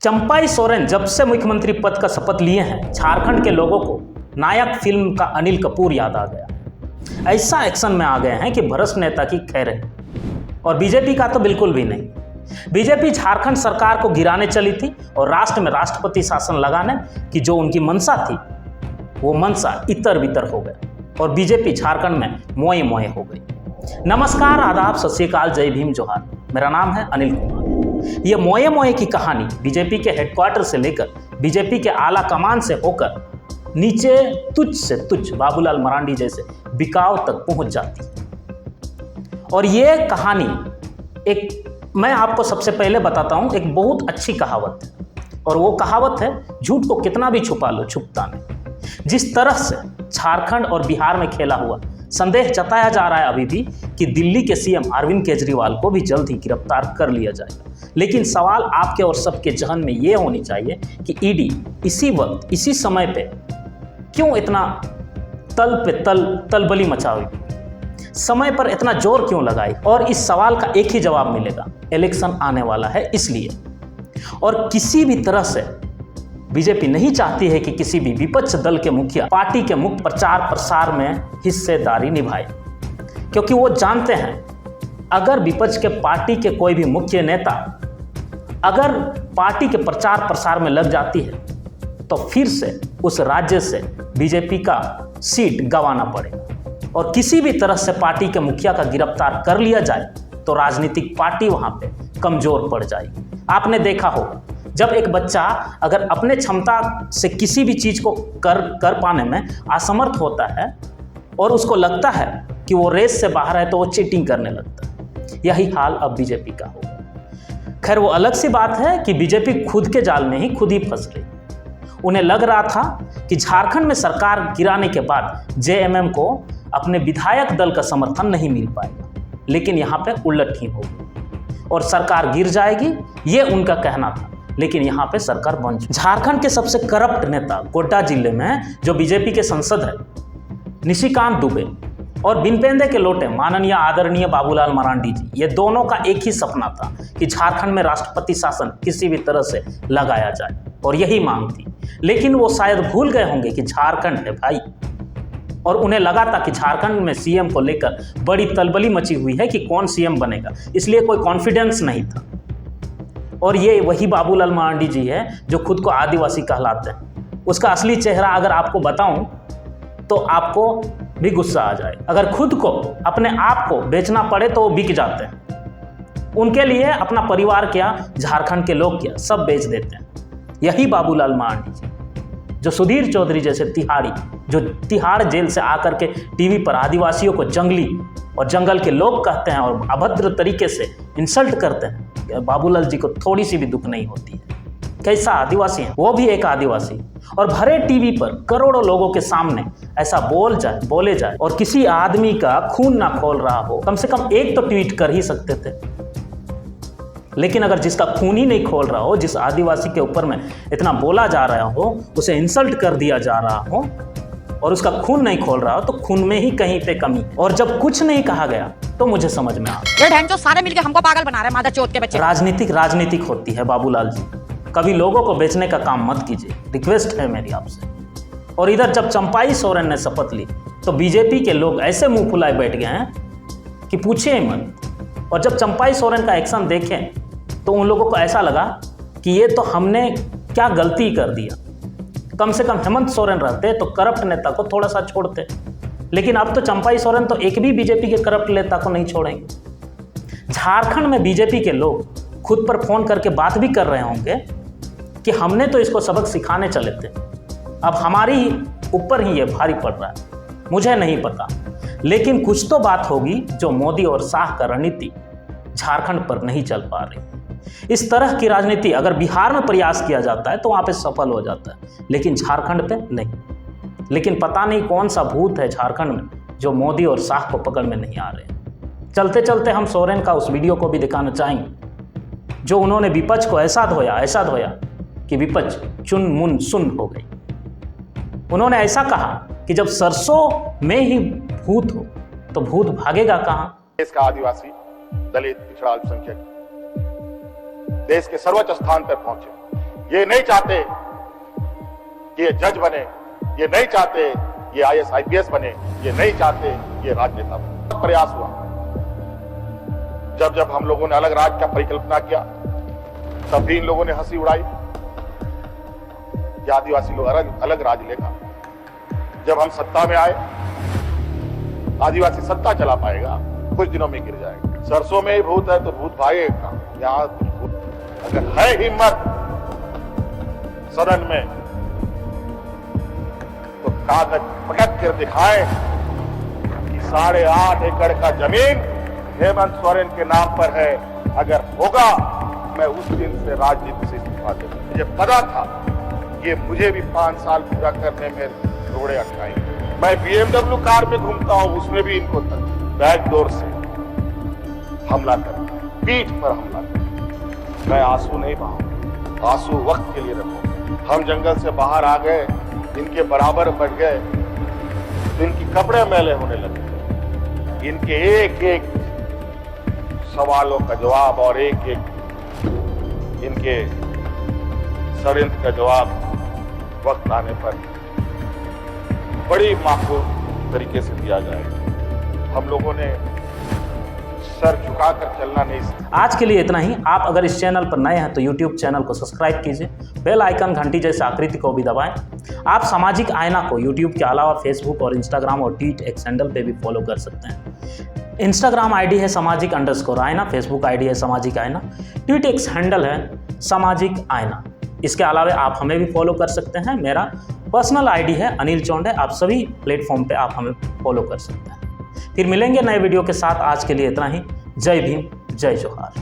चंपाई सोरेन जब से मुख्यमंत्री पद का शपथ लिए हैं, झारखंड के लोगों को नायक फिल्म का अनिल कपूर याद आ गया। ऐसा एक्शन में आ गए हैं कि भ्रष्ट नेता की खैर है। और बीजेपी का तो बिल्कुल भी नहीं। बीजेपी झारखंड सरकार को गिराने चली थी और राष्ट्र में राष्ट्रपति शासन लगाने की जो उनकी मंशा थी, वो मंशा इतर बितर हो गया और बीजेपी झारखंड में मोए मोए हो गई। नमस्कार, आदाब, सत श्री अकाल, जय भीम, जोहार। मेरा नाम है अनिल कुमार। ये मोए मोए की कहानी बीजेपी के हेडक्वार्टर से लेकर बीजेपी के आला कमान से होकर नीचे तुच्छ से तुच्छ बाबूलाल मरांडी जैसे बिकाव तक पहुंच जाती है। और ये कहानी मैं आपको सबसे पहले बताता हूं, एक बहुत अच्छी कहावत है। और वो कहावत है, झूठ को कितना भी छुपा लो छुपता नहीं। जिस तरह से झारखंड और बिहार में खेला हुआ, संदेह जताया जा रहा है अभी भी कि दिल्ली के सीएम अरविंद केजरीवाल को भी जल्द ही गिरफ्तार कर लिया जाएगा। लेकिन सवाल आपके और सबके जहन में ये होनी चाहिए कि ईडी इसी वक्त इसी समय पे क्यों इतना तल पे तलबली मचा हुई, समय पर इतना जोर क्यों लगाई। और इस सवाल का एक ही जवाब मिलेगा, इलेक्शन आने वाला है इसलिए। और किसी भी तरह से बीजेपी नहीं चाहती है कि किसी भी विपक्ष दल के मुखिया पार्टी के मुख्य प्रचार प्रसार में हिस्सेदारी निभाए, क्योंकि वो जानते हैं अगर विपक्ष के पार्टी के कोई भी मुख्य नेता अगर पार्टी के प्रचार प्रसार में लग जाती है तो फिर से उस राज्य से बीजेपी का सीट गंवाना पड़ेगा। और किसी भी तरह से पार्टी के मुखिया का गिरफ्तार कर लिया जाए तो राजनीतिक पार्टी वहां पे कमजोर पड़ जाएगी। आपने देखा होगा, जब एक बच्चा अगर अपने क्षमता से किसी भी चीज को कर पाने में असमर्थ होता है और उसको लगता है कि वो रेस से बाहर है तो वो चीटिंग करने लगता है। यही हाल अब बीजेपी का होगा। खैर, वो अलग सी बात है कि बीजेपी खुद के जाल में ही खुद ही फंस गई। उन्हें लग रहा था कि झारखंड में सरकार गिराने के बाद जेएमएम को अपने विधायक दल का समर्थन नहीं मिल पाएगा, लेकिन यहाँ पे उलट ही होगी और सरकार गिर जाएगी, ये उनका कहना था। लेकिन यहाँ पे सरकार बन चुकी। झारखंड के सबसे करप्ट नेता गोड्डा जिले में जो बीजेपी के सांसद है निशिकांत दुबे और बिन पेंदे के लोटे माननीय आदरणीय बाबूलाल मरांडी जी, ये दोनों का एक ही सपना था कि झारखंड में राष्ट्रपति शासन किसी भी तरह से लगाया जाए, और यही मांग थी। लेकिन वो शायद भूल गए होंगे कि झारखंड है भाई, और उन्हें लगा था कि झारखंड में सीएम को लेकर बड़ी तलबली मची हुई है कि कौन सीएम बनेगा, इसलिए कोई कॉन्फिडेंस नहीं था। और ये वही बाबूलाल मरांडी जी है जो खुद को आदिवासी कहलाते हैं। उसका असली चेहरा अगर आपको बताऊं तो आपको भी गुस्सा आ जाए। अगर खुद को अपने आप को बेचना पड़े तो वो बिक जाते हैं। उनके लिए अपना परिवार क्या, झारखंड के लोग क्या, सब बेच देते हैं। यही बाबूलाल मरांडी जी जो सुधीर चौधरी जैसे तिहाड़ी, जो तिहाड़ जेल से आकर के टीवी पर आदिवासियों को जंगली और जंगल के लोग कहते हैं और अभद्र तरीके से इंसल्ट करते हैं, बाबूलाल जी को थोड़ी सी भी दुख नहीं होती है। कैसा आदिवासी है, वो भी एक आदिवासी, और भरे टीवी पर करोड़ों लोगों के सामने ऐसा बोले जाए और किसी आदमी का खून ना खोल रहा हो, कम से कम एक तो ट्वीट कर ही सकते थे। लेकिन अगर जिसका खून ही नहीं खोल रहा हो, जिस आदिवासी के ऊपर में इतना बोला जा रहा हो, उसे इंसल्ट कर दिया जा रहा हो और उसका खून नहीं खोल रहा हो, तो खून में ही कहीं पे कमी। और जब कुछ नहीं कहा गया तो मुझे समझ में आ गया, सारे मिलके हमको पागल बना रहे हैं, मादर चोद के बच्चे। राजनीतिक होती है बाबूलाल जी, कभी लोगों को बेचने का काम मत कीजिए, रिक्वेस्ट है मेरी आपसे। और इधर जब चंपाई सोरेन ने शपथ ली तो बीजेपी के लोग ऐसे मुंह फुलाए बैठ गए हैं कि पूछिए ही मत। और जब चंपाई सोरेन का एक्शन देखें तो उन लोगों को ऐसा लगा कि ये तो हमने क्या गलती कर दिया। कम से कम हेमंत सोरेन रहते तो करप्ट नेता को थोड़ा सा छोड़ते, लेकिन अब तो चंपाई सोरेन तो एक भी बीजेपी के करप्ट नेता को नहीं छोड़ेंगे। झारखंड में बीजेपी के लोग खुद पर फोन करके बात भी कर रहे होंगे कि हमने तो इसको सबक सिखाने चले थे, अब हमारी ऊपर ही ये भारी पड़ रहा है। मुझे नहीं पता, लेकिन कुछ तो बात होगी जो मोदी और शाह का रणनीति झारखंड पर नहीं चल पा रही। इस तरह की राजनीति अगर बिहार में प्रयास किया जाता है तो वहाँ पे सफल हो जाता है, लेकिन झारखंड पे नहीं। लेकिन पता नहीं कौन सा भूत है झारखंड में जो मोदी और शाह को पकड़ में नहीं आ रहे। चलते चलते हम सोरेन का उस वीडियो को भी दिखाना चाहेंगे जो उन्होंने विपक्ष को ऐसा धोया कि विपक्ष चुन मुन सुन हो गई। उन्होंने ऐसा कहा कि जब सरसों में ही भूत हो तो भूत भागेगा कहां। देश का आदिवासी, दलित, पिछड़ा, अल्पसंख्यक देश के सर्वोच्च स्थान पर पहुंचे। ये नहीं चाहते कि ये जज बने, ये नहीं चाहते ये IAS IPS बने, ये नहीं चाहते ये राजनेता बने। प्रयास हुआ जब हम लोगों ने अलग राज्य का परिकल्पना किया, तब भी इन लोगों ने हंसी उड़ाई कि आदिवासी लोग अलग राज्य लेगा। जब हम सत्ता में आए, आदिवासी सत्ता चला पाएगा, कुछ दिनों में गिर जाएगा। सरसों में ही भूत है तो भूत भागेगा। यहाँ अगर है हिम्मत सदन में तो कागज पटक कर दिखाएं कि 8.5 एकड़ का जमीन हेमंत सोरेन के नाम पर है। अगर होगा मैं उस दिन से राजनीति से इस्तीफा दूंगा। मुझे पता था ये मुझे भी 5 साल पूरा करने में रोड़े अटकाएंगे। मैं BMW कार में घूमता हूं, उसमें भी इनको बैकडोर से हमला कर, पीठ पर हमला कर। मैं आंसू नहीं बहाऊं, आंसू वक्त के लिए रखूं। हम जंगल से बाहर आ गए, इनके बराबर बढ़ गए तो इनकी कपड़े मैले होने लगे। इनके एक एक सवालों का जवाब और एक एक इनके षड्यंत्र का जवाब वक्त आने पर बड़ी माकूल तरीके से दिया जाएगा। हम लोगों ने सर झुकाकर चलना नहीं सीखा। आज के लिए इतना ही। आप अगर इस चैनल पर नए हैं तो YouTube चैनल को सब्सक्राइब कीजिए, बेल आइकन घंटी जैसे आकृति को भी दबाएं। आप सामाजिक आईना को YouTube के अलावा Facebook और Instagram और ट्वीट एक्स हैंडल पे भी फॉलो कर सकते हैं। Instagram ID है सामाजिक_आईना, Facebook ID है सामाजिक आईना, ट्वीट एक्स हैंडल है सामाजिक आईना। इसके अलावा आप हमें भी फॉलो कर सकते हैं। मेरा पर्सनल ID है अनिल चौंडे। आप सभी प्लेटफॉर्म पे आप हमें फॉलो कर सकते हैं। फिर मिलेंगे नए वीडियो के साथ। आज के लिए इतना ही। जय भीम, जय जोहार।